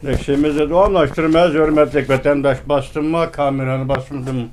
Neşemizi devamlaştırmaz, hürmetlik vatandaş. Bastım mı? Kameranı basmadım.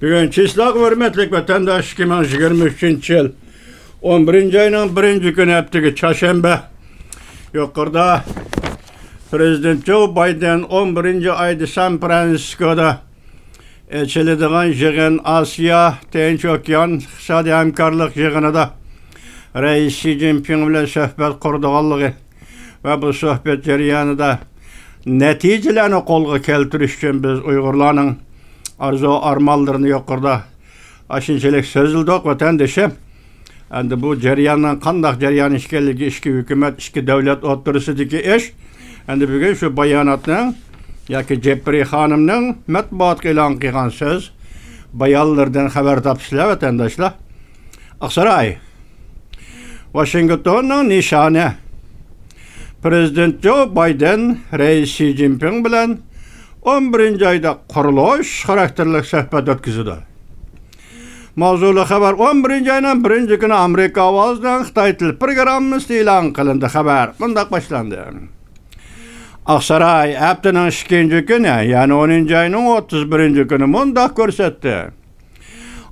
Bugün çislak hürmetlik vatandaş 2023 yıl 11. ayının 1. günü heptiki çarşamba yukarıda Prezident Joe Biden 11. ayda San Francisco'da eçildiğin yığın Asya Tinç Okyan İqtisadi Hamkarlık yığınıda Reis Xi Jinping ile sohbet kurduğallığı ve bu sohbet jaryanında neticelerini kolga keltiriş için biz Uygurlarning arzu armallarını yukarıda aşınçılık sözüldük vatandaşım. Endi bu jaryandan qandaq jaryan işkeligi işki hükümet işki devlet o'tirisidagi ish. Endi bugün şu bayanatning yoki Jeffrey xonimning matbuotga e'lon qilgan so'z bayanlardan xabar topsizlar vatandaşlar. Aqsaray Washingtonning nishoni Prezident Joe Biden Reis Xi Jinping bilan 11. ayda quruluş xarakterlik suhbat o'tkazdi. Mavzuli xabar 11. ayının 1. günü Amerika ovozidan Xitoy til programmasi e'lon qilindi. Xabar bundaq boshlandi. Aqsaray haftaning 2. günü, yani 10. ayının 31. günü bundaq ko'rsatdi.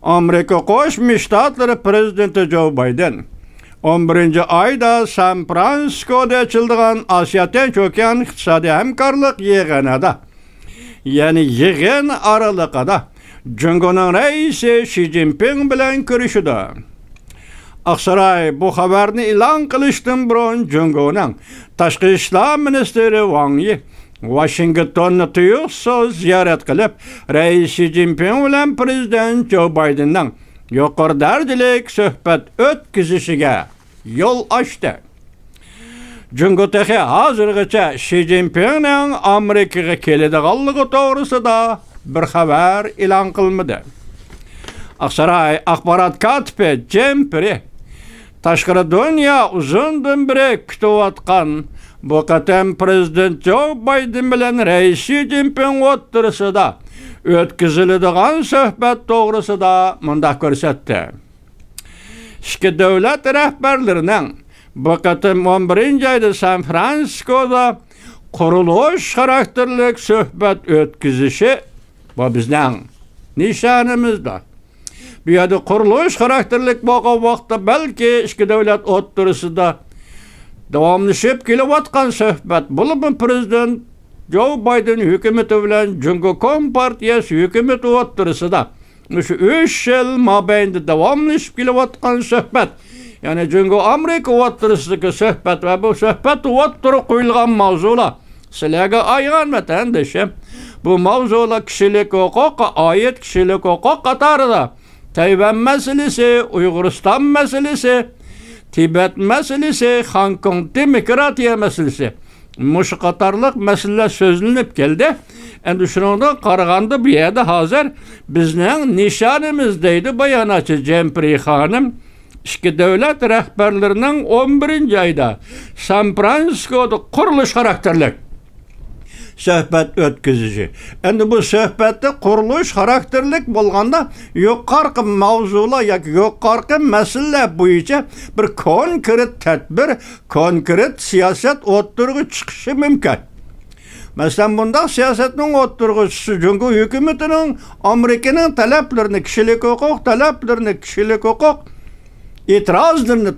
Amerika Qo'shma Shtatlari prezidenti Joe Biden 11. ayda San Francisco'da açıldığı Asya Tinch Okyan İqtisadi Hamkarlık yig'inida, yani yig'in aralig'ida Jungoning raisi Xi Jinping bilan ko'rishdi. Aqsaray bu xabarni e'lon qilishdan burun Jungoning tashqi ishlar ministri Wang Yi Washingtonni tuyuqsiz ziyorat qilib, Reis Xi Jinping bilan Prezident Joe Bidenning yuqori darajalik suhbat o'tkazishiga yo'l ochdi. Jungo tehi hozirgacha Xi Jinpingning Amerikaga keladiganligi to'g'risida bir xabar e'lon qilmadi. Aqsaray axborot katibi Jempri tashqi dunyo uzundan beri kutayotgan bu qatam Prezident Joe Biden bilan Reis Xi Jinping o'tirisida o'tkaziladigan suhbat to'g'risida mundaq ko'rsatdi. Ikki davlat rahbarlarining bu qatam 11. ayda San Francisco'da quruluş xarakterlik suhbat o'tkazishi bu bizning nishonimizda. Bu yerda quruluş xarakterlik bo'lgan vaqtda balki ikki davlat o'rtasida davomlashib kelayotgan suhbat bo'lib Prezident Joe Biden hukumati bilan Jungo Kompartiyasi hukumati o'rtasida shu 3 yil mobaynida davomlashib kelayotgan suhbat, yani Jungo Amerika o'rtasidagi suhbat va bu suhbat o'rtaga qo'yilgan mavzular sizlarga ayon vatandoshim. Bu mavzular kishilik huquqqa oid kishilik huquq qatorida Tayvan meselesi, Uyg'uriston meselesi, Tibet meselesi, Hong Kong demokratiya meselesi, mush qatorliq masalalar so'zlanib keldi. Endi shundan qaraganda bu yerda hozir bizning nishonimiz deydi bayonotchi Jempri xonim. İki davlat rahbarlarining 11. ayda San Francisco'da quruluş xarakterlik suhbat o'tkazishi. Endi bu suhbatda quruluş xarakterlik bo'lganda yuqorqi mavzular yoki yuqorqi masalalar bo'yicha bir konkret tadbir, konkret siyosat o'ttirg'i chiqishi mumkin. Masalan, bunda siyosatning o'ttirg'isi Jungo hukumatining Amerikaning talablarini, kishilik huquq talablarini, kishilik huquq e'tirozlarni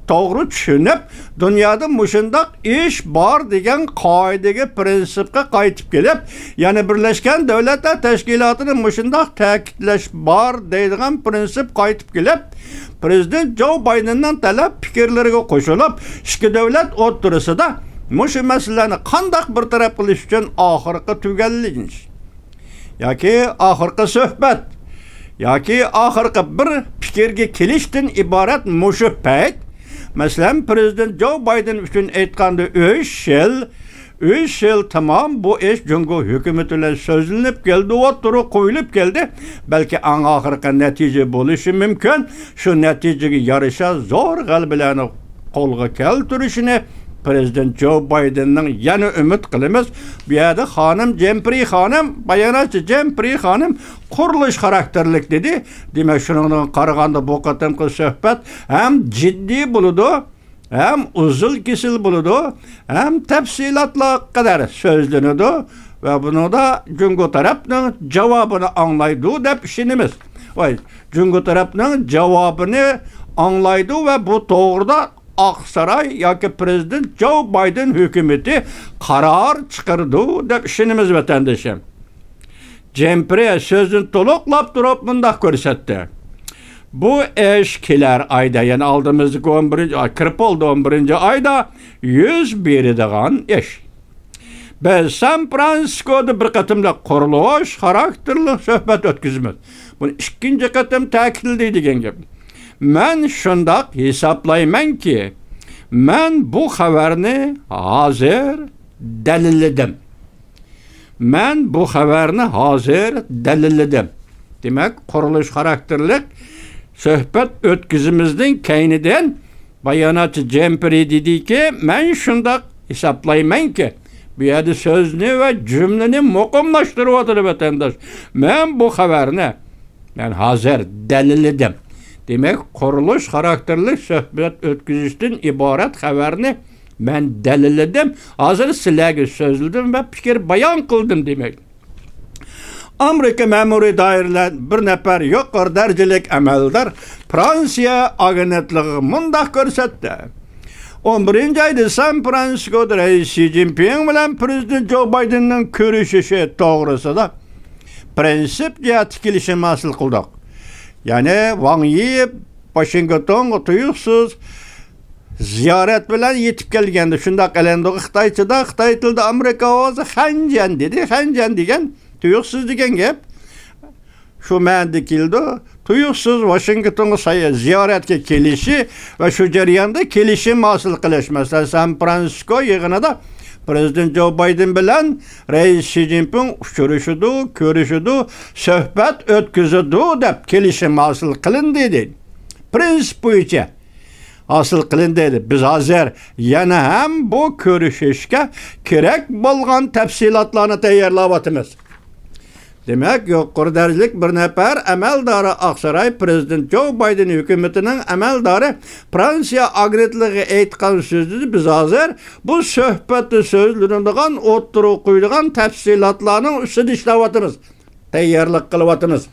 to'g'ri tushunib, dunyoda mushundaq ish bor degan qoidaga, prinsipga qaytib kelib, ya'ni Birlashgan Davlatlar Tashkilotini mushundaq ta'kidlash bor deydigan prinsip qaytib kelib, Prezident Joe Bidenning talab fikrlariga qo'shilib, ikki davlat o'rtasida mushu masalalarni qandaq bir taraf qilish uchun oxirgi tugallik yoki oxirgi suhbat yoki oxirgi bir fikrga kelishdan iborat mushu payt, masalan Prezident Joe Biden uchun aytganda 3 3 yıl tamam bu iş Cungo hükümetiyle sözlenip geldi, oturup koyulup geldi. Belki en ahırkı netice buluşu mümkün. Şu neticeye yarışa zor galbilerini kolga keltirişini Prezident Joe Biden'ın yana ümit kılımız. Bir yerde hanım Jempri hanım, bayanatçı Jempri hanım kuruluş karakterlik dedi. Demek şunun karaganda bu katımkı söhbet hem ciddi buludu, hem uzun kesil buludu, hem tefsilatla kadar sözlenüdü ve bunu da Cungo tarafının cevabını anlaydı dep işinimiz. Vay, Cungo tarafının cevabını anlaydı ve bu doğruda Aksaray yoki Prezident Joe Biden hükümeti karar çıkardı dep işinimiz vatandaşım. Jempri sözünü toluqlap durup mundaq ko'rsatdi. Bu eşkiler ayda, yani aldığımız 11. ay, kırıp oldu 11. ayda 100 beridigan eş. Biz San Francisco'da bir katımda kuruluş karakterli söhbet ötküzümüz. Bunu ikinci katım ta'kidledi degan gap. Men şundaq hesaplayman ki, men bu haberni hazır delilledim. Men bu haberni hazır delilledim. Demek kuruluş karakterlik söhbet ötküzümüzden keyniden bayanatçı Jempri dedi ki, men şundaq hesaplayman ki, bu yerde sözünü ve cümleni muqimlaştırıp oturdu vatandaş. Men bu haberni hazır delilledim. Demek kuruluş karakterlik söhbet ötküzüşten ibaret haberini ben delilledim. Hazır sizlerge sözledim ve fikir bayan kıldım demek. Amerika memuri daireler bir nefer yukarı derecelik ameldar Fransiya agentliği mundaq ko'rsatdi. 11. ayda San Francisco'da Reis Xi Jinping bilen Prezident Joe Biden'ın görüşüşü doğrusida prensip cihat kilişimi asıl kıldık. Yani Wang Yi Washington tuyuqsuz ziyaret bilen yetip kelgendi. Şundaq elendi Xitayçıda, Xitay tilde Amerika oğazı Hanjan dedi. Hanjan degen tuyuqsuz degen gep. Şu ma'nda keldi. Tuyuqsuz Washington'a ziyaretke kelişi ve şu jarayonda kelişim asıl qilish. Mesela San Francisco yig'inida Prezident Joe Biden bilen Reis Xi Jinping görüşüdü, söhbet ötküzüdü dep kelişim asıl kılın dedi. Prensip boyunca asıl kılın dedi. Biz hazır yana hem bu görüşüşke gerek bolgan tafsilatlarını tayyorlayapmiz. Demek yuqori derecelik bir nefer ameldari Aksaray Prezident Joe Biden hükümetinin ameldari Fransiya agentliği aytgan sözünü biz hazır bu söhbeti sözlünüdügan oturup koyduğun tafsilatlarının üstüne işleyapmiz. Tayyorlik kılıpmiz.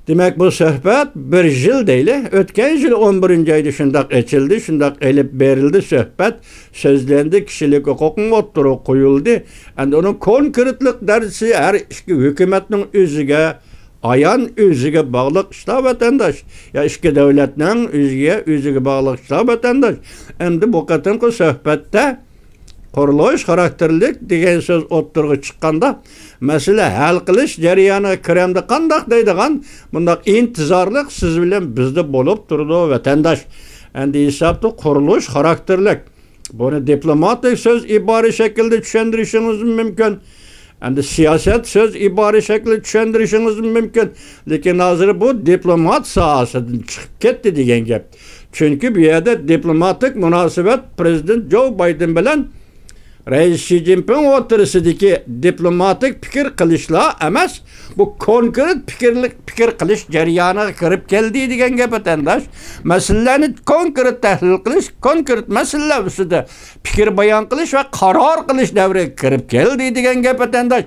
Demek bu söhbet bir yıl değil, ötken yıl 11. ayda şundaq açıldı, şundaq elip berildi söhbet, sözlendi, kişilik hukukun oturup koyuldu. Yani onun konkretlik dersi her iki hükümetin özüge, ayan özüge bağlıq işta vatandaş. Ya iki devletinin özüge bağlıq işta vatandaş. Endi bu katımkı söhbette kuruluş karakterlik degen söz oturuğa çıkkanda mesele hal kılış jarayonu kiremde qandaq deydigan bundaq intizarlık siz bilen bizde bolup durdu vatandaş. Endi hesapta kuruluş karakterlik. Bunu diplomatik söz ibari şekilde düşündürüşünüz mümkün. Endi siyaset söz ibari şekilde düşündürüşünüz mümkün. Lekin hazır bu diplomat sahasından çıkıp ketdi degen gap. Çünkü bir yerde diplomatik münasebet Prezident Joe Biden bilen Reis Xi Jinping oturusidagi diplomatik fikir qilishlar emas, bu konkret fikir qilish jarayoniga kirib keldi degan gap vatandaş. Masalani konkret tahlil qilish, konkret masala ustida fikir bayon qilish va qaror qilish davriga kirib keldi degan gap vatandaş.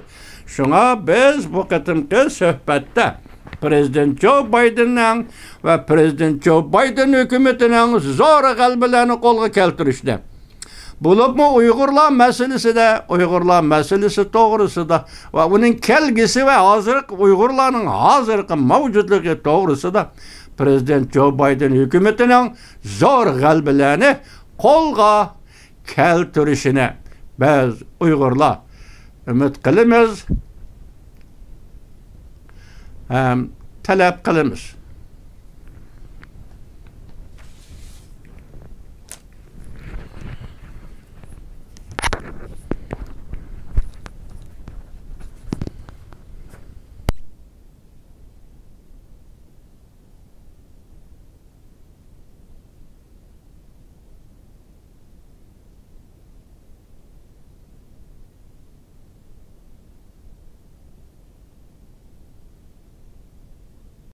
Şuna biz bu qatimki suhbatda Prezident Joe Biden'ning ve Prezident Joe Biden hükümetining zo'r g'alabalarini qo'lga keltirishdi. Bulup mu Uygurlar meselesi doğrusu da ve bunun kelgisi ve hazırlık Uygurların hazırlık mevcutluğu doğrusu da Prezident Joe Biden hükümetinin zor galbelerini kolga keltirişine biz Uygurlar ümit kılımız hem talep kılımız.